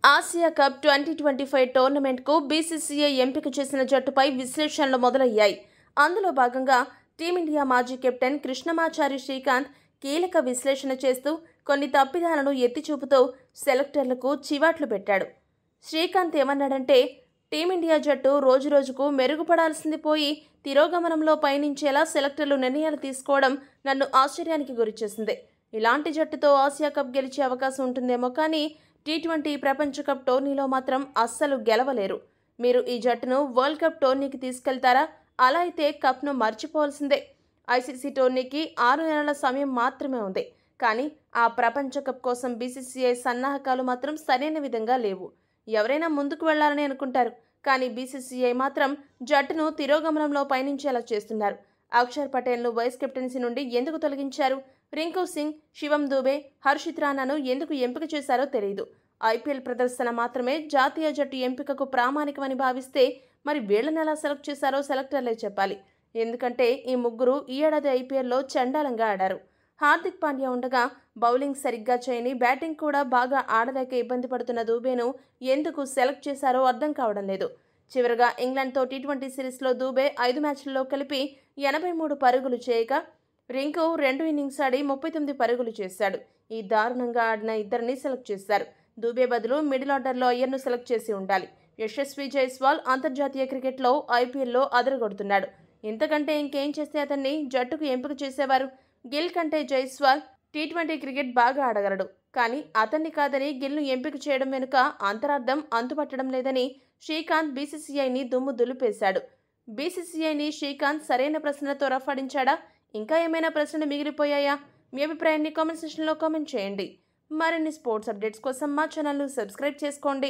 Asia cup 2025 టోర్నమెంట్కు BCCI ఎంపిక చేసిన జట్టుపై విశ్లేషణలు మొదలయ్యాయి. అందులో భాగంగా టీమిండియా మాజీ కెప్టెన్ కృష్ణమాచారి శ్రీకాంత్ కీలక విశ్లేషణ చేస్తూ కొన్ని తప్పిదాలను ఎత్తిచూపుతూ సెలెక్టర్లకు చివాట్లు పెట్టాడు. శ్రీకాంత్ ఏమన్నాడంటే, టీమిండియా జట్టు రోజురోజుకు మెరుగుపడాల్సింది పోయి తిరోగమనంలో పయనించేలా సెలెక్టర్లు నిర్ణయాలు తీసుకోవడం నన్ను ఆశ్చర్యానికి గురిచేసింది. ఇలాంటి జట్టుతో ఆసియా కప్ గెలిచే అవకాశం ఉంటుందేమో కానీ టీ20 ప్రపంచ కప్ టోర్నీలో మాత్రం అస్సలు గెలవలేరు. మీరు ఈ జట్టును వరల్డ్ కప్ టోర్నీకి తీసుకెళ్తారా? అలా అయితే కప్ను మర్చిపోవాల్సిందే. ఐసీసీ టోర్నీకి 6 నెలల సమయం మాత్రమే ఉంది. కానీ ఆ ప్రపంచ కప్ కోసం బీసీసీఐ సన్నాహకాలు మాత్రం సరైన విధంగా లేవు. ఎవరైనా ముందుకు వెళ్లాలని అనుకుంటారు, కానీ బీసీసీఐ మాత్రం జట్టును తిరోగమనంలో పయనించేలా చేస్తున్నారు. అక్షర్ పటేల్ను వైస్ కెప్టెన్సీ నుండి ఎందుకు తొలగించారు? రింకు సింగ్, శివం దూబే, హర్షిత్ రాణాను ఎందుకు ఎంపిక చేశారో తెలియదు. ఐపీఎల్ ప్రదర్శన మాత్రమే జాతీయ జట్టు ఎంపికకు ప్రామాణికమని భావిస్తే మరి వీళ్లను ఎలా సెలెక్ట్ చేశారో సెలెక్టర్లే చెప్పాలి. ఎందుకంటే ఈ ముగ్గురు ఈ ఏడాది ఐపీఎల్లో చండాలంగా ఆడారు. హార్దిక్ పాండ్యా ఉండగా బౌలింగ్ సరిగ్గా చేయని, బ్యాటింగ్ కూడా బాగా ఆడలేక ఇబ్బంది పడుతున్న దూబేను ఎందుకు సెలెక్ట్ చేశారో అర్థం కావడం లేదు. చివరగా ఇంగ్లాండ్తో టీ20 సిరీస్లో దూబే 5 మ్యాచ్ల్లో కలిపి 83 పరుగులు చేయగా రింకు 2 ఇన్నింగ్స్ ఆడి 39 పరుగులు చేశాడు. ఈ దారుణంగా ఆడిన ఇద్దరిని సెలెక్ట్ చేశారు. దూబే బదులు మిడిల్ ఆర్డర్లో అయ్యర్ను సెలెక్ట్ చేసి ఉండాలి. యశస్వి జైస్వాల్ అంతర్జాతీయ క్రికెట్లో ఐపీఎల్లో అదరగొడుతున్నాడు. ఇంతకంటే ఇంకేం చేస్తే అతన్ని జట్టుకు ఎంపిక చేసేవారు? గిల్ కంటే జైస్వాల్ టీ20 క్రికెట్ బాగా ఆడగలడు. కానీ అతన్ని కాదని గిల్ను ఎంపిక చేయడం వెనుక అంతరార్థం అంతుపట్టడం లేదని శ్రీకాంత్ బీసీసీఐని దుమ్ము దులిపేశాడు. బీసీసీఐని శ్రీకాంత్ సరైన ప్రశ్నలతో రఫాడించాడా? ఇంకా ఏమైనా ప్రశ్నలు మిగిలిపోయాయా? మీ అభిప్రాయాన్ని కామెంట్ సెక్షన్లో కామెంట్ చేయండి. మరిన్ని స్పోర్ట్స్ అప్డేట్స్ కోసం మా ఛానల్ను సబ్స్క్రైబ్ చేసుకోండి.